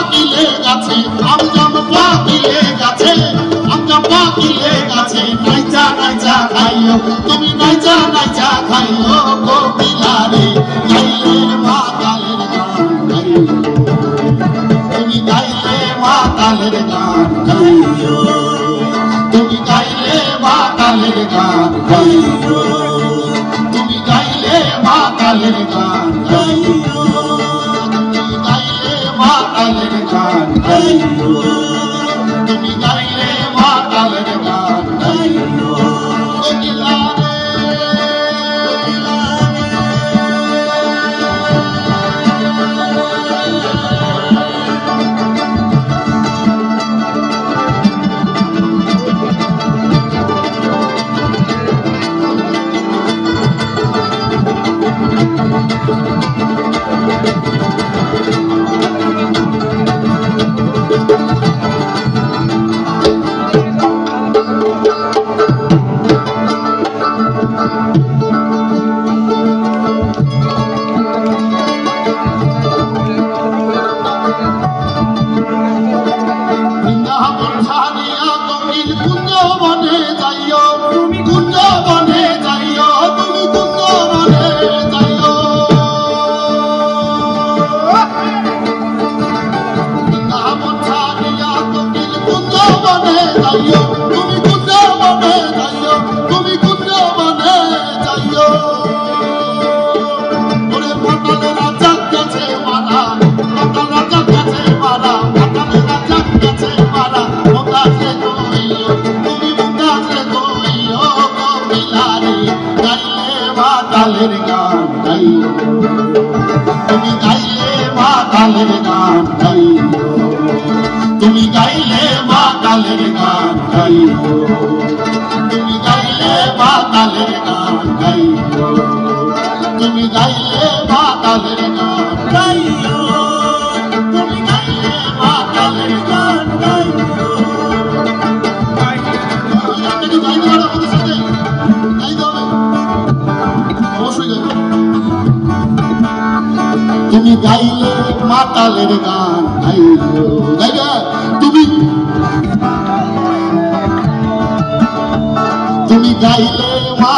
পাকিলে গাছে আমজাম পাকিলে গাছে আমজাম পাকিলে গাছে নাইচা নাইচা খাইও তুমি নাইচা নাইচা খাইও কোকিলারে গাইলে মাতালের গান গাইও তুমি গাইলে মাতালের গান গাইও তুমি গাইলে মাতালের গান গাইও তুমি গাইলে মাতালের গান গাইও তুমি গাইলে মাতালের গান গাইও তুমি গাইলে মাতালের গান গাইও মাতালের গান গাইও তুমি গাইলে মাতালের গান গাইও তুমি গাইলে মাতালের গান গাইও তুমি গাইলে মাতালের গান গাইও তুমি গাইলে মাতালের গান গাইও তুমি গাইলে মাতালের গান গাইও আপনাকে গাইতে পারো আমাদের সাথে গাইতে হবে অবশ্যই গাইতে তুমি গাইলে মাতালের গান গাইও গাইবে তুমি গাইলে